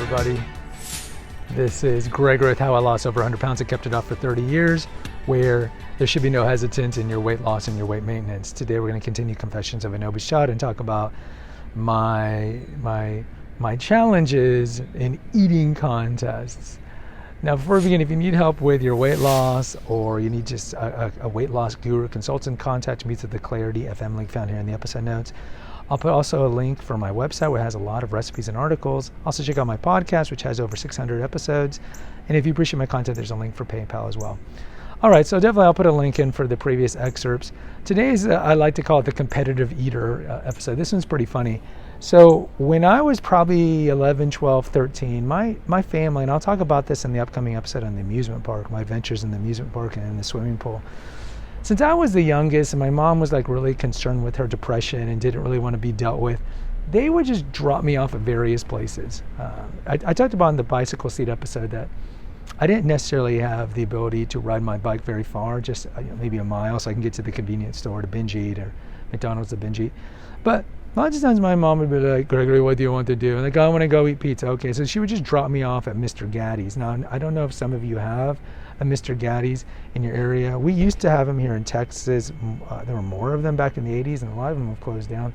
everybody. This is Gregory with How I Lost Over 100 Pounds and Kept It Off for 30 years, where there should be no hesitance in your weight loss and your weight maintenance. Today we're going to continue Confessions of an Obese Child and talk about my challenges in eating contests. Now, before we begin, if you need help with your weight loss or you need just a weight loss guru consultant, contact me through the Clarity FM link found here in the episode notes. I'll put also a link for my website where it has a lot of recipes and articles. Also check out my podcast, which has over 600 episodes. And if you appreciate my content, there's a link for PayPal as well. All right, so definitely I'll put a link in for the previous excerpts. Today's, I like to call it the competitive eater episode. This one's pretty funny. So when I was probably 11, 12, 13, my family, and I'll talk about this in the upcoming episode on the amusement park, my adventures in the amusement park and in the swimming pool. Since I was the youngest and my mom was like really concerned with her depression and didn't really want to be dealt with, they would just drop me off at various places. I talked about in the bicycle seat episode that I didn't necessarily have the ability to ride my bike very far, just maybe a mile so I can get to the convenience store to binge eat or McDonald's to binge eat. But lots of times my mom would be like, Gregory, what do you want to do? And like, I want to go eat pizza. Okay, so she would just drop me off at Mr. Gatti's. Now, I don't know if some of you have a Mr. Gatti's in your area. We used to have them here in Texas. There were more of them back in the 80s, and a lot of them have closed down.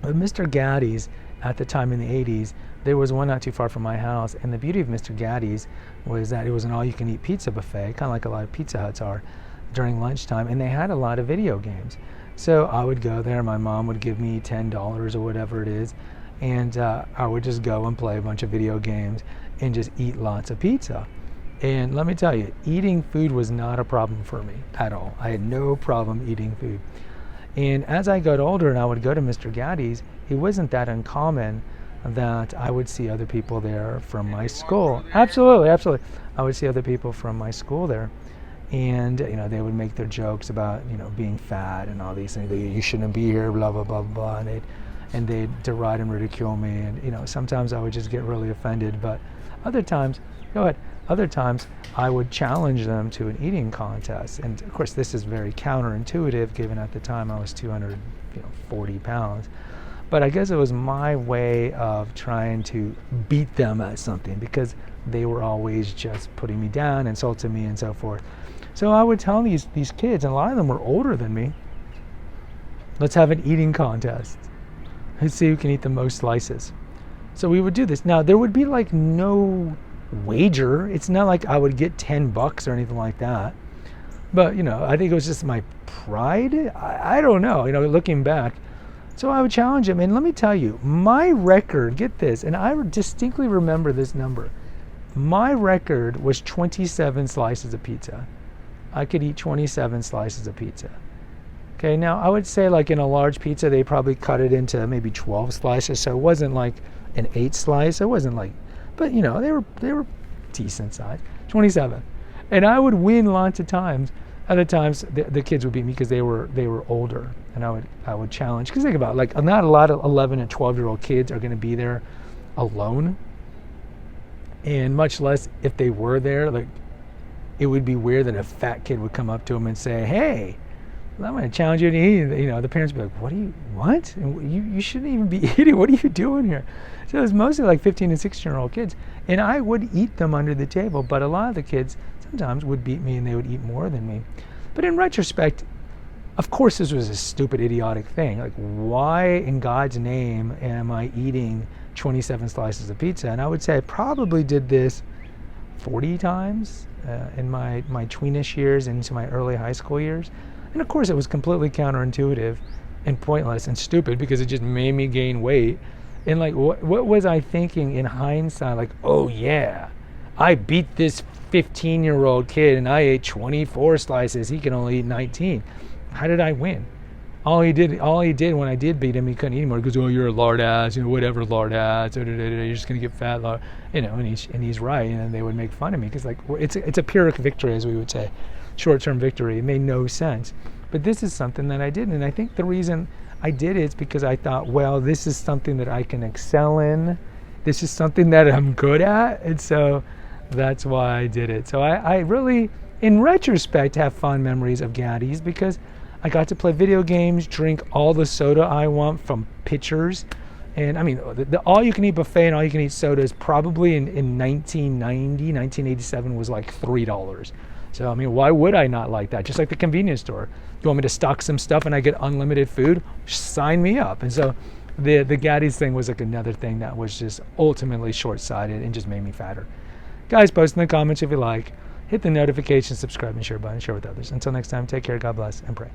But Mr. Gatti's, at the time in the 80s, there was one not too far from my house. And the beauty of Mr. Gatti's was that it was an all-you-can-eat pizza buffet, kind of like a lot of Pizza Huts are, during lunchtime. And they had a lot of video games. So I would go there. My mom would give me $10 or whatever it is. And I would just go and play a bunch of video games and just eat lots of pizza. And let me tell you, eating food was not a problem for me at all. I had no problem eating food. And as I got older and I would go to Mr. Gatti's, it wasn't that uncommon that I would see other people there from my school. Absolutely. I would see other people from my school there. And, they would make their jokes about, being fat and all these things. You shouldn't be here, blah, blah, blah, blah. And they'd deride and ridicule me. And, sometimes I would just get really offended. But other times, I would challenge them to an eating contest. And of course, this is very counterintuitive given at the time I was 240 pounds. But I guess it was my way of trying to beat them at something because they were always just putting me down, insulting me, and so forth. So I would tell these kids, and a lot of them were older than me, let's have an eating contest. Let's see who can eat the most slices. So we would do this. Now, there would be like no wager. It's not like I would get $10 or anything like that. But, I think it was just my pride. I don't know, looking back. So I would challenge him. And let me tell you, my record, get this, and I distinctly remember this number. My record was 27 slices of pizza. I could eat 27 slices of pizza. Okay, now I would say like in a large pizza, they probably cut it into maybe 12 slices. So it wasn't like an 8 slice. It wasn't like, but they were decent size, 27. And I would win lots of times. Other times the kids would beat me because they were older, and I would challenge. Because think about it, like not a lot of 11 and 12-year-old kids are going to be there alone, and much less if they were there, like it would be weird that a fat kid would come up to them and say, "Hey, I'm going to challenge you to eat." The parents would be like, what? And you shouldn't even be eating. What are you doing here? So it was mostly like 15 and 16-year-old kids, and I would eat them under the table. But a lot of the kids sometimes would beat me, and they would eat more than me. But in retrospect, of course, this was a stupid, idiotic thing. Like, why in God's name am I eating 27 slices of pizza? And I would say I probably did this 40 times in my tweenish years into my early high school years. And of course, it was completely counterintuitive and pointless and stupid because it just made me gain weight. And like, what was I thinking in hindsight? Like, oh yeah, I beat this 15-year-old kid and I ate 24 slices. He can only eat 19. How did I win? All he did when I did beat him, he couldn't eat anymore. He goes, oh, you're a lard ass, whatever lard ass, you're just gonna get fat, lard. And he's right. And they would make fun of me because like it's a Pyrrhic victory, as we would say, short-term victory. It made no sense. But this is something that I did, and I think the reason I did it is because I thought, well, this is something that I can excel in. This is something that I'm good at, and so that's why I did it. So I really, in retrospect, have fond memories of Gatti's because I got to play video games, drink all the soda I want from pitchers, And I mean, the all-you-can-eat buffet and all-you-can-eat sodas probably in 1990, 1987 was like $3. So, I mean, why would I not like that? Just like the convenience store. You want me to stock some stuff and I get unlimited food? Sign me up. And so the Gaddies thing was like another thing that was just ultimately short-sighted and just made me fatter. Guys, post in the comments if you like. Hit the notification, subscribe, and share button. Share with others. Until next time, take care, God bless, and pray.